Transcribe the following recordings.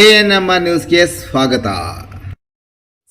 ANM ನ್ಯೂಸ್ಗೆ ಸ್ವಾಗತ.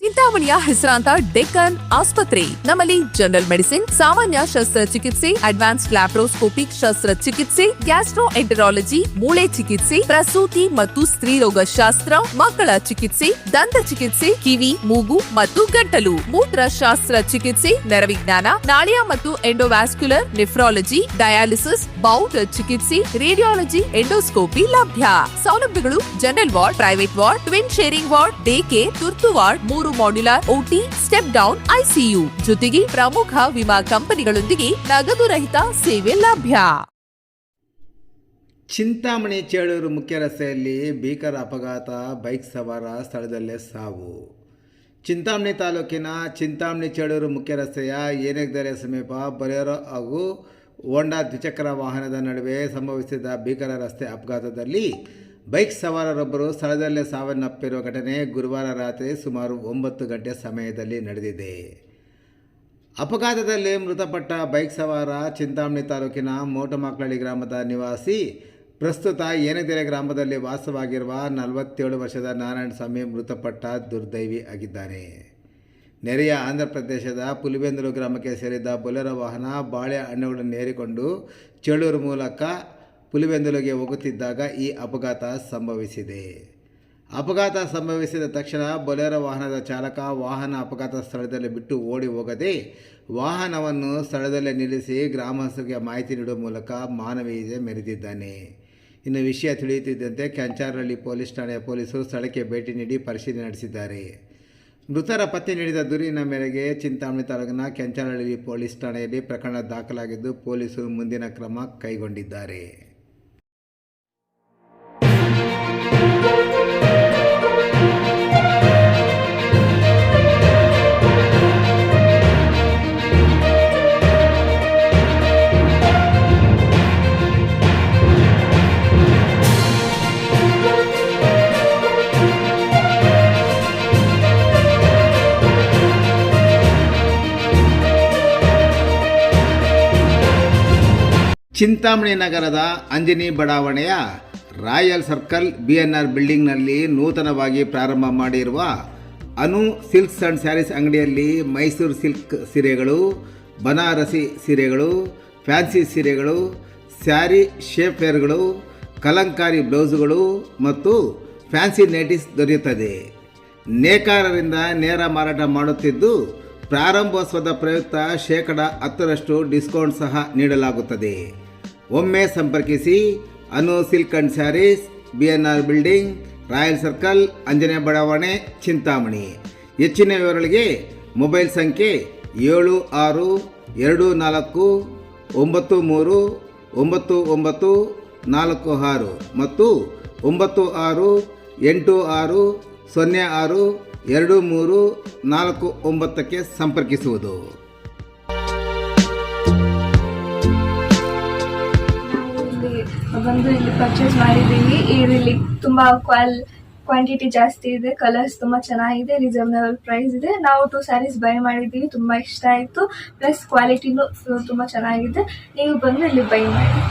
ಚಿಂತಾಮಣಿಯ ಹೆಸರಾಂತ ಡೆಕ್ಕನ್ ಆಸ್ಪತ್ರೆ. ನಮ್ಮಲ್ಲಿ ಜನರಲ್ ಮೆಡಿಸಿನ್, ಸಾಮಾನ್ಯ ಶಸ್ತ್ರಚಿಕಿತ್ಸೆ, ಅಡ್ವಾನ್ಸ್ಡ್ ಲ್ಯಾಪ್ರೋಸ್ಕೋಪಿಕ್ ಶಸ್ತ್ರಚಿಕಿತ್ಸೆ, ಗ್ಯಾಸ್ಟ್ರೋಎಂಟರಾಲಜಿ, ಮೂಳೆ ಚಿಕಿತ್ಸೆ, ಪ್ರಸೂತಿ ಮತ್ತು ಸ್ತ್ರೀರೋಗ ಶಾಸ್ತ್ರ, ಮಕ್ಕಳ ಚಿಕಿತ್ಸೆ, ದಂತ ಚಿಕಿತ್ಸೆ, ಕಿವಿ, ಮೂಗು ಮತ್ತು ಗಂಟಲು, ಮೂತ್ರಶಾಸ್ತ್ರ ಚಿಕಿತ್ಸೆ, ನರವಿಜ್ಞಾನ, ನಾಳಿಯ ಮತ್ತು ಎಂಡೋವ್ಯಾಸ್ಕ್ಯುಲರ್, ನೆಫ್ರಾಲಜಿ, ಡಯಾಲಿಸಿಸ್, ಬೌಲ್ ಚಿಕಿತ್ಸೆ, ರೇಡಿಯಾಲಜಿ, ಎಂಡೋಸ್ಕೋಪಿ ಲಭ್ಯ. ಸೌಲಭ್ಯಗಳು: general ward, private ward, twin sharing ward, day care, ತುರ್ತು ward, 3 modular OT, step down ICU, ಜೊತೆಗೆ ಪ್ರಮುಖ ವಿಮಾ ಕಂಪನಿಗಳೊಂದಿಗೆ ನಗದು ರಹಿತ ಸೇವೆ ಲಭ್ಯ. ಚಿಂತಾಮಣಿ ಚೇಳೂರು ಮುಖ್ಯ ರಸ್ತೆಯಲ್ಲಿ ಭೀಕರ ಅಪಘಾತ, ಬೈಕ್ ಸವಾರ ಸ್ಥಳದಲ್ಲೇ ಸಾವು. ಚಿಂತಾಮಣಿ ತಾಲೂಕಿನ ಚಿಂತಾಮಣಿ ಚೇಳೂರು ಮುಖ್ಯ ರಸ್ತೆಯ ಏನೆಗ್ದರೆ ಸಮೀಪ ಬೊಲೆರೋ ಹಾಗೂ ಹೋಂಡಾ ದ್ವಿಚಕ್ರ ವಾಹನದ ನಡುವೆ ಸಂಭವಿಸಿದ ಭೀಕರ ರಸ್ತೆ ಅಪಘಾತದಲ್ಲಿ ಬೈಕ್ ಸವಾರರೊಬ್ಬರು ಸ್ಥಳದಲ್ಲೇ ಸಾವನ್ನಪ್ಪಿರುವ ಘಟನೆ ಗುರುವಾರ ರಾತ್ರಿ ಸುಮಾರು 9 ಗಂಟೆ ಸಮಯದಲ್ಲಿ ನಡೆದಿದೆ. ಅಪಘಾತದಲ್ಲಿ ಮೃತಪಟ್ಟ ಬೈಕ್ ಸವಾರ ಚಿಂತಾಮಣಿ ತಾಲೂಕಿನ ಮೋಟಮಕ್ಲಳ್ಳಿ ಗ್ರಾಮದ ನಿವಾಸಿ, ಪ್ರಸ್ತುತ ಏನೆಗೆರೆ ಗ್ರಾಮದಲ್ಲಿ ವಾಸವಾಗಿರುವ 47 ವರ್ಷದ ನಾರಾಯಣಸ್ವಾಮಿ ಮೃತಪಟ್ಟ ದುರ್ದೈವಿ ಆಗಿದ್ದಾನೆ. ನೆರೆಯ ಆಂಧ್ರ ಪ್ರದೇಶದ ಪುಲಿವೆಂದುಲು ಗ್ರಾಮಕ್ಕೆ ಸೇರಿದ ಬೊಲೆರೋ ವಾಹನ ಬಾಳೆಹಣ್ಣುಗಳನ್ನು ಏರಿಕೊಂಡು ಚೇಳೂರು ಮೂಲಕ ಪುಲಿವೆಂದುಲಿಗೆ ಹೋಗುತ್ತಿದ್ದಾಗ ಈ ಅಪಘಾತ ಸಂಭವಿಸಿದೆ. ಅಪಘಾತ ಸಂಭವಿಸಿದ ತಕ್ಷಣ ಬೊಲೆರೋ ವಾಹನದ ಚಾಲಕ ವಾಹನ ಅಪಘಾತ ಸ್ಥಳದಲ್ಲಿ ಬಿಟ್ಟು ಓಡಿ ಹೋಗದೆ ವಾಹನವನ್ನು ಸ್ಥಳದಲ್ಲೇ ನಿಲ್ಲಿಸಿ ಗ್ರಾಮಸ್ಥರಿಗೆ ಮಾಹಿತಿ ನೀಡುವ ಮೂಲಕ ಮಾನವೀಯತೆ ಮೆರೆದಿದ್ದಾನೆ. ಇನ್ನು ವಿಷಯ ತಿಳಿಯುತ್ತಿದ್ದಂತೆ ಕೆಂಚಾರಹಳ್ಳಿ ಪೊಲೀಸ್ ಠಾಣೆಯ ಪೊಲೀಸರು ಸ್ಥಳಕ್ಕೆ ಭೇಟಿ ನೀಡಿ ಪರಿಶೀಲನೆ ನಡೆಸಿದ್ದಾರೆ. ಮೃತರ ಪತ್ತೆ ನೀಡಿದ ದೂರಿನ ಮೇರೆಗೆ ಚಿಂತಾಮಣಿ ತಾಲೂಕಿನ ಕೆಂಚಾರಹಳ್ಳಿ ಪೊಲೀಸ್ ಠಾಣೆಯಲ್ಲಿ ಪ್ರಕರಣ ದಾಖಲಾಗಿದ್ದು ಪೊಲೀಸರು ಮುಂದಿನ ಕ್ರಮ ಕೈಗೊಂಡಿದ್ದಾರೆ. ಚಿಂತಾಮಣಿ ನಗರದ ಅಂಜನಿ ಬಡಾವಣೆಯ ರಾಯಲ್ ಸರ್ಕಲ್ BNR ಬಿಲ್ಡಿಂಗ್ನಲ್ಲಿ ನೂತನವಾಗಿ ಪ್ರಾರಂಭ ಮಾಡಿರುವ ಅನು ಸಿಲ್ಕ್ಸ್ ಆ್ಯಂಡ್ ಸ್ಯಾರೀಸ್ ಅಂಗಡಿಯಲ್ಲಿ ಮೈಸೂರು ಸಿಲ್ಕ್ ಸೀರೆಗಳು, ಬನಾರಸಿ ಸೀರೆಗಳು, ಫ್ಯಾನ್ಸಿ ಸೀರೆಗಳು, ಸ್ಯಾರಿ ಶೇಪ್ವೇರ್ಗಳು, ಕಲಂಕಾರಿ ಬ್ಲೌಸುಗಳು ಮತ್ತು ಫ್ಯಾನ್ಸಿ ನೈಟೀಸ್ ದೊರೆಯುತ್ತದೆ. ನೇಕಾರರಿಂದ ನೇರ ಮಾರಾಟ ಮಾಡುತ್ತಿದ್ದು ಪ್ರಾರಂಭೋತ್ಸವದ ಪ್ರಯುಕ್ತ 10% ಡಿಸ್ಕೌಂಟ್ ಸಹ ನೀಡಲಾಗುತ್ತದೆ. ಒಮ್ಮೆ ಸಂಪರ್ಕಿಸಿ Anu silk and sarees, BNR building, royal circle, Anjane ಬಡಾವಣೆ, ಚಿಂತಾಮಣಿ. ಹೆಚ್ಚಿನ ವಿವರಗಳಿಗೆ ಮೊಬೈಲ್ ಸಂಖ್ಯೆ 7694939946 ಮತ್ತು 9686062349ಕ್ಕೆ ಸಂಪರ್ಕಿಸುವುದು. ಬಂದು ಇಲ್ಲಿ ಪರ್ಚೇಸ್ ಮಾಡಿದ್ದೀವಿ. ಇಲ್ಲಿ ತುಂಬ ಕ್ವಾಂಟಿಟಿ ಜಾಸ್ತಿ ಇದೆ, ಕಲರ್ಸ್ ತುಂಬ ಚೆನ್ನಾಗಿದೆ, ರೀಸನಬಲ್ ಪ್ರೈಸ್ ಇದೆ. ನಾವು 2 ಸ್ಯಾರೀಸ್ ಬೈ ಮಾಡಿದ್ದೀವಿ, ತುಂಬ ಇಷ್ಟ ಆಯಿತು. ಪ್ಲಸ್ ಕ್ವಾಲಿಟಿನೂ ತುಂಬ ಚೆನ್ನಾಗಿದೆ. ನೀವು ಬಂದು ಇಲ್ಲಿ ಬೈ ಮಾಡಿ.